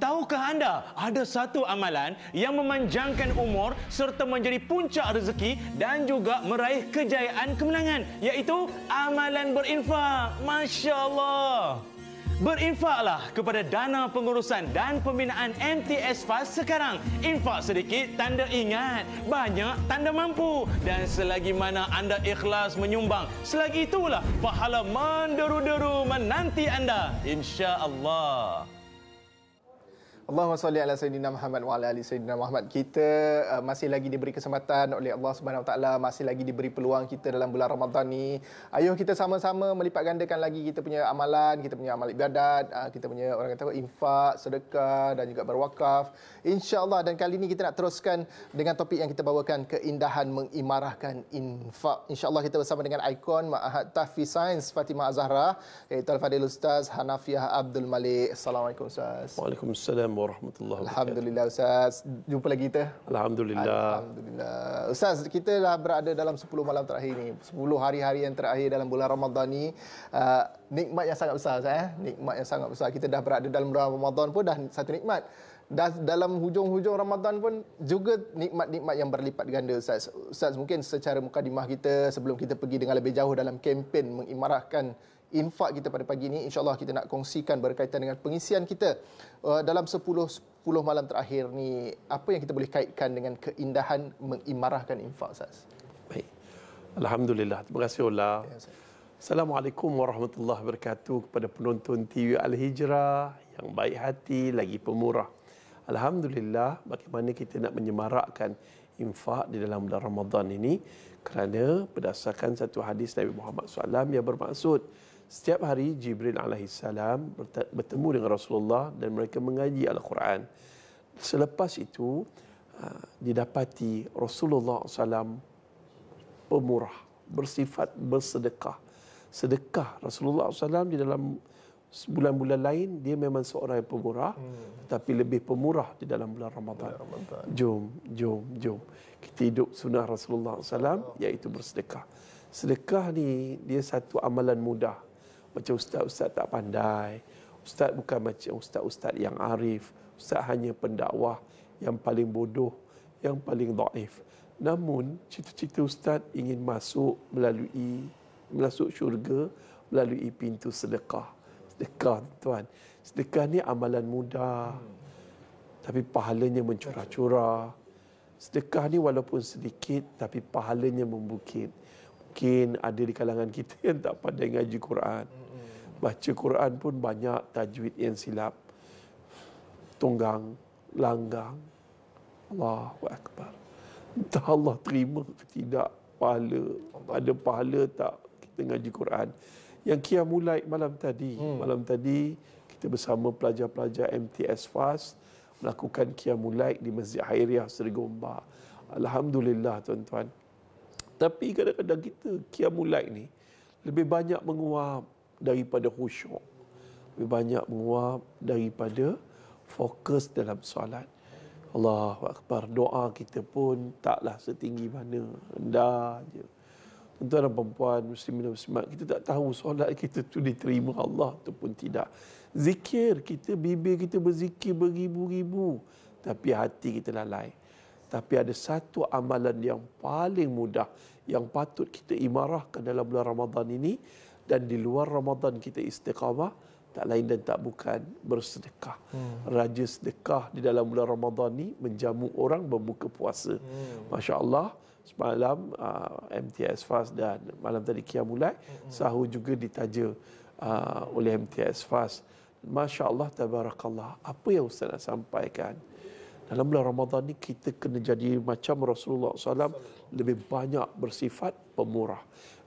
tahukah anda ada satu amalan yang memanjangkan umur serta menjadi puncak rezeki dan juga meraih kejayaan kemenangan, iaitu amalan berinfak. Masya Allah. Berinfaklah kepada dana pengurusan dan pembinaan MTS FAST sekarang. Infak sedikit tanda ingat, banyak tanda mampu. Dan selagi mana anda ikhlas menyumbang, selagi itulah pahala menderu-deru menanti anda, insya-Allah. Allahumma salli ala Sayyidina Muhammad wa ala ali Sayyidina Muhammad. Kita masih lagi diberi kesempatan oleh Allah Subhanahu Wa Taala, masih lagi diberi peluang kita dalam bulan Ramadan ni. Ayuh kita sama-sama melipat gandakan lagi kita punya amalan, kita punya amal ibadat, kita punya orang kata infak, sedekah dan juga berwakaf. Insya-Allah, dan kali ini kita nak teruskan dengan topik yang kita bawakan, keindahan mengimarahkan infak. Insya-Allah kita bersama dengan ikon Ma'had Tahfiz Sains Fatimah Az-Zahra, iaitu Al-Fadil Ustaz Hanafiah Abdul Malik. Assalamualaikum Ustaz. Waalaikumsalam warahmatullahi wabarakatuh. Alhamdulillah Ustaz, jumpa lagi kita. Alhamdulillah. Alhamdulillah. Ustaz, kita dah berada dalam 10 malam terakhir ni, 10 hari-hari yang terakhir dalam bulan Ramadan ni. Nikmat yang sangat besar Ustaz, nikmat yang sangat besar. Kita dah berada dalam bulan Ramadan pun dah satu nikmat. Dan dalam hujung-hujung Ramadan pun juga nikmat-nikmat yang berlipat ganda Ustaz. Ustaz, mungkin secara mukadimah kita sebelum kita pergi dengan lebih jauh dalam kempen mengimarahkan infak kita pada pagi ini, insya-Allah kita nak kongsikan berkaitan dengan pengisian kita dalam 10 malam terakhir ni. Apa yang kita boleh kaitkan dengan keindahan mengimarahkan infak Ustaz? Baik. Alhamdulillah. Terima kasih Allah. Ya, Assalamualaikum warahmatullahi wabarakatuh kepada penonton TV Al-Hijrah yang baik hati lagi pemurah. Alhamdulillah, bagaimana kita nak menyemarakkan infak di dalam bulan Ramadan ini, kerana berdasarkan satu hadis Nabi Muhammad SAW yang bermaksud setiap hari Jibril alaihissalam bertemu dengan Rasulullah dan mereka mengaji Al-Quran. Selepas itu didapati Rasulullah SAW pemurah, bersifat bersedekah. Sedekah Rasulullah SAW di dalam bulan-bulan lain dia memang seorang yang pemurah, tapi lebih pemurah di dalam bulan Ramadan. Jom. Kita hidup sunnah Rasulullah SAW, iaitu bersedekah. Sedekah ni dia satu amalan mudah. Macam ustaz-ustaz tak pandai. Ustaz bukan macam ustaz-ustaz yang arif. Ustaz hanya pendakwah yang paling bodoh, yang paling dhaif. Namun cita-cita ustaz ingin masuk syurga melalui pintu sedekah. Sedekah tuan. Sedekah ni amalan mudah, tapi pahalanya mencurah-curah. Sedekah ni walaupun sedikit, tapi pahalanya membukit. Mungkin ada di kalangan kita yang tak pandai ngaji Quran. Baca Quran pun banyak tajwid yang silap. Tunggang, langgang. Allahu Akbar. Entah Allah terima ke tidak pahala. Ada pahala tak kita ngaji Quran. Yang Qiyamul Lail malam tadi kita bersama pelajar-pelajar MTS FAST melakukan Qiyamul Lail di Masjid Hairiah Seri Gombak. Alhamdulillah tuan-tuan. Tapi kadang-kadang kita Qiyamul Lail ni lebih banyak menguap daripada khusyuk. Lebih banyak menguap daripada fokus dalam solat. Allahu Akbar. Doa kita pun taklah setinggi mana, rendah je. Tuan-tuan dan perempuan, muslimin dan muslimat, kita tak tahu solat kita tu diterima Allah ataupun tidak. Zikir kita, bibir kita berzikir beribu-ribu, tapi hati kita lalai. Tapi ada satu amalan yang paling mudah yang patut kita imarahkan dalam bulan Ramadan ini, dan di luar Ramadan kita istiqamah, tak lain dan tak bukan bersedekah. Raja sedekah di dalam bulan Ramadan ni menjamu orang berbuka puasa. Masya Allah, semalam MTS FAST dan malam tadi Qiyamul Lail, sahur juga ditaja oleh MTS FAST. Masya Allah, tabarakallah. Apa yang Ustaz nak sampaikan? Dalam bulan Ramadan ni kita kena jadi macam Rasulullah SAW, lebih banyak bersifat pemurah.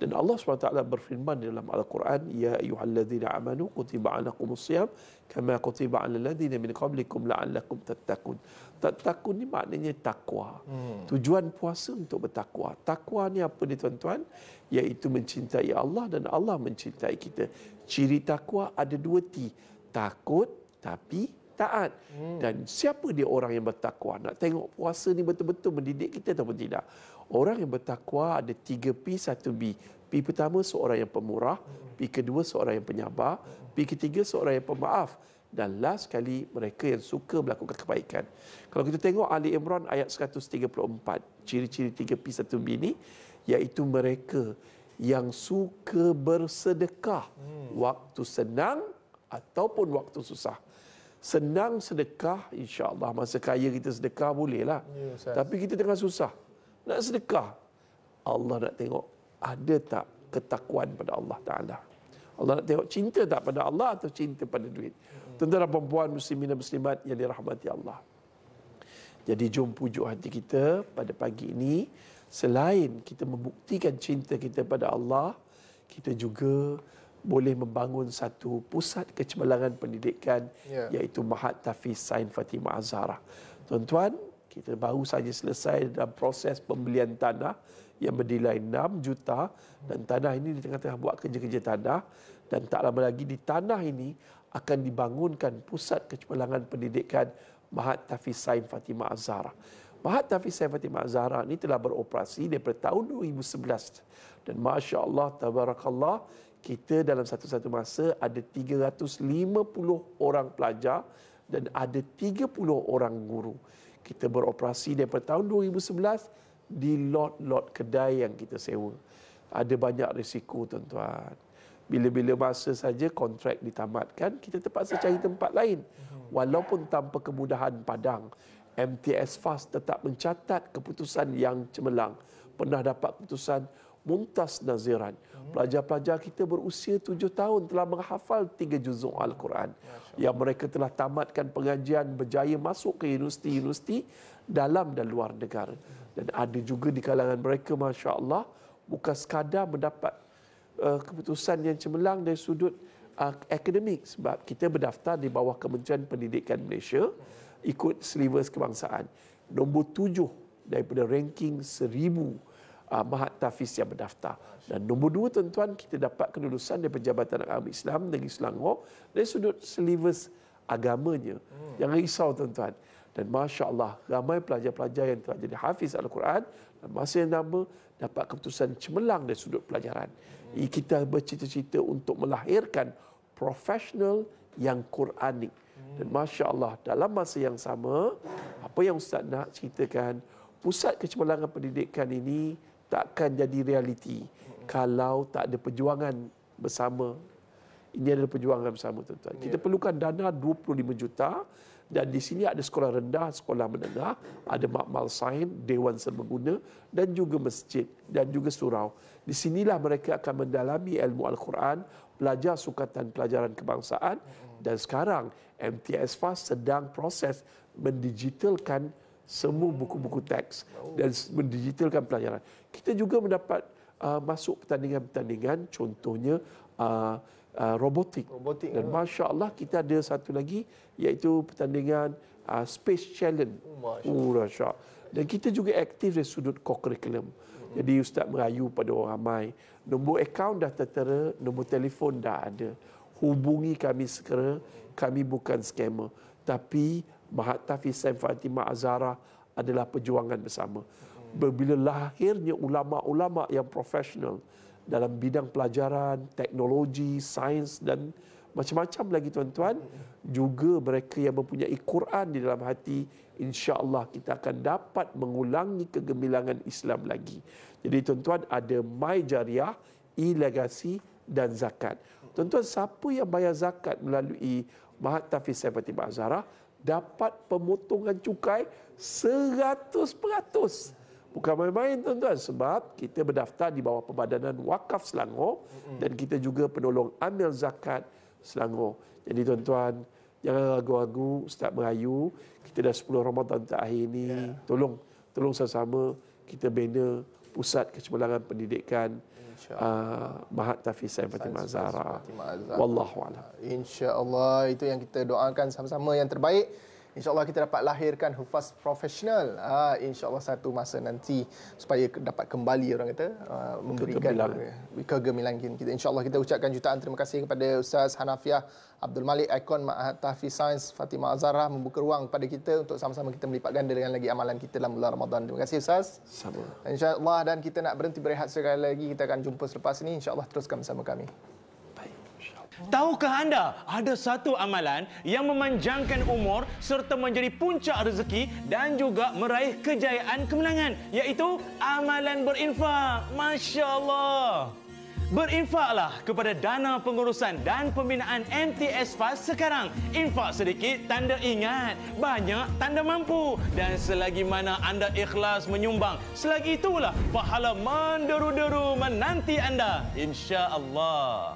Dan Allah SWT berfirman dalam Al-Quran, Ya ayyuhalladzina amanu kutiba alaikumus siyam kama kutiba alal ladzina min qablikum la'allakum tattaqun. Tattaqun ni maknanya takwa. Tujuan puasa untuk bertakwa. Takwa ni apa ni tuan-tuan? Iaitu mencintai Allah dan Allah mencintai kita. Ciri takwa ada dua T. Takut tapi taat. Dan siapa dia orang yang bertakwa? Nak tengok puasa ni betul-betul mendidik kita ataupun tidak? Orang yang bertakwa ada 3 P, 1 B. P pertama seorang yang pemurah, P kedua seorang yang penyabar, P ketiga seorang yang pemaaf. dan last sekali mereka yang suka melakukan kebaikan. Kalau kita tengok Ali Imran ayat 134, ciri-ciri 3P1B ini, iaitu mereka yang suka bersedekah waktu senang ataupun waktu susah. Senang sedekah, insya-Allah masa kaya kita sedekah bolehlah. Ya, Tapi kita tengah susah, nak sedekah, Allah nak tengok ada tak ketakwaan pada Allah Ta'ala. Allah nak tengok cinta tak pada Allah atau cinta pada duit. Tuan-tuan dan puan-puan muslimin dan muslimat yang dirahmati Allah. Jadi jom pujuk hati kita pada pagi ini. Selain kita membuktikan cinta kita pada Allah, kita juga boleh membangun satu pusat kecemerlangan pendidikan, iaitu Mahat Tafiz Sains Fatimah Az-Zahra. Tuan-tuan, kita baru saja selesai dalam proses pembelian tanah yang bernilai 6 juta, dan tanah ini di tengah-tengah buat kerja-kerja tanah, dan tak lama lagi di tanah ini akan dibangunkan pusat kecemerlangan pendidikan Mahat Tafiz Sains Fatimah Az-Zahra. Mahat Tafiz Sains Fatimah Az-Zahra ini telah beroperasi daripada tahun 2011, dan Masya Allah, Tabarakallah, kita dalam satu-satu masa ada 350 orang pelajar dan ada 30 orang guru. Kita beroperasi daripada tahun 2011 di lot-lot kedai yang kita sewa. Ada banyak risiko, tuan-tuan. Bila-bila masa saja kontrak ditamatkan, kita terpaksa cari tempat lain. Walaupun tanpa kemudahan padang, MTS FAST tetap mencatat keputusan yang cemerlang. Pernah dapat keputusan Mumtaz Naziran. Pelajar-pelajar kita berusia 7 tahun telah menghafal 3 juzuk Al-Quran. Yang mereka telah tamatkan pengajian, berjaya masuk ke universiti-universiti dalam dan luar negara. Dan ada juga di kalangan mereka, Masya Allah, bukan sekadar mendapat keputusan yang cemerlang dari sudut akademik. Sebab kita berdaftar di bawah Kementerian Pendidikan Malaysia, ikut silibus kebangsaan. Nombor 7 daripada ranking 1000 Mahat Tafiz yang berdaftar. Dan nombor 2, tuan-tuan, kita dapat kelulusan dari Jabatan Agama Islam Negeri Selangor dari sudut silibus agamanya. Jangan risau, tuan-tuan. Dan Masya Allah, ramai pelajar-pelajar yang telah jadi hafiz Al-Quran dan masa yang lama dapat keputusan cemerlang dari sudut pelajaran. Kita bercita-cita untuk melahirkan profesional yang Quranik. Dan Masya Allah, dalam masa yang sama, apa yang Ustaz nak ceritakan, pusat kecemerlangan pendidikan ini takkan jadi realiti kalau tak ada perjuangan bersama. Ini adalah perjuangan bersama, tuan-tuan. Kita perlukan dana 25 juta, dan di sini ada sekolah rendah, sekolah menengah, ada makmal sains, dewan serbaguna, dan juga masjid, dan juga surau. Di sinilah mereka akan mendalami ilmu Al-Quran, belajar sukatan pelajaran kebangsaan, dan sekarang MTS FAST sedang proses mendigitalkan semua buku-buku teks dan mendigitalkan pelajaran. Kita juga mendapat masuk pertandingan-pertandingan, contohnya robotik. Dan Masya Allah, kita ada satu lagi, iaitu pertandingan Space Challenge. Masya. Dan kita juga aktif dari sudut co-curriculum. Jadi Ustaz merayu pada orang ramai. Nombor akaun dah tertera, nombor telefon dah ada. Hubungi kami segera, kami bukan scammer. Tapi Mahat Tafiz Sains Fatimah Az-Zahra adalah perjuangan bersama. Bila lahirnya ulama-ulama yang profesional dalam bidang pelajaran, teknologi, sains dan macam-macam lagi, tuan-tuan, juga mereka yang mempunyai Quran di dalam hati, insya-Allah kita akan dapat mengulangi kegemilangan Islam lagi. Jadi tuan-tuan, ada My Jariah, e-Legacy dan zakat. Tuan-tuan, siapa yang bayar zakat melalui Mahat Tafiz Sains Fatimah Az-Zahra dapat pemotongan cukai 100%. Bukan main-main, tuan-tuan, sebab kita berdaftar di bawah Perbadanan Wakaf Selangor dan kita juga penolong amil zakat Selangor. Jadi tuan-tuan, jangan ragu-ragu, Ustaz merayu, kita dah 10 Ramadan terakhir ini, tolong sama-sama kita bina pusat kecemerlangan pendidikan Mahat Tafiz Sains Fatimah Az-Zahra. Wallahu a'lam. Insya-Allah, itu yang kita doakan sama-sama yang terbaik. InsyaAllah kita dapat lahirkan hufaz profesional. InsyaAllah satu masa nanti supaya dapat kembali, orang kata, memberikan kegemilangan kita. InsyaAllah kita ucapkan jutaan terima kasih kepada Ustaz Hanafiah Abdul Malik, ikon Mahat Tafiz Sains Fatimah Az-Zahra, membuka ruang kepada kita untuk sama-sama kita melipat ganda dengan lagi amalan kita dalam bulan Ramadan. Terima kasih Ustaz. Sama. InsyaAllah, dan kita nak berhenti berehat sekali lagi. Kita akan jumpa selepas ini. InsyaAllah teruskan bersama kami. Tahukah anda ada satu amalan yang memanjangkan umur serta menjadi puncak rezeki dan juga meraih kejayaan kemenangan, iaitu amalan berinfak. Masya Allah. Berinfaklah kepada dana pengurusan dan pembinaan MTS FAST sekarang. Infak sedikit tanda ingat, banyak tanda mampu. Dan selagi mana anda ikhlas menyumbang, selagi itulah pahala menderu-deru menanti anda, insya-Allah.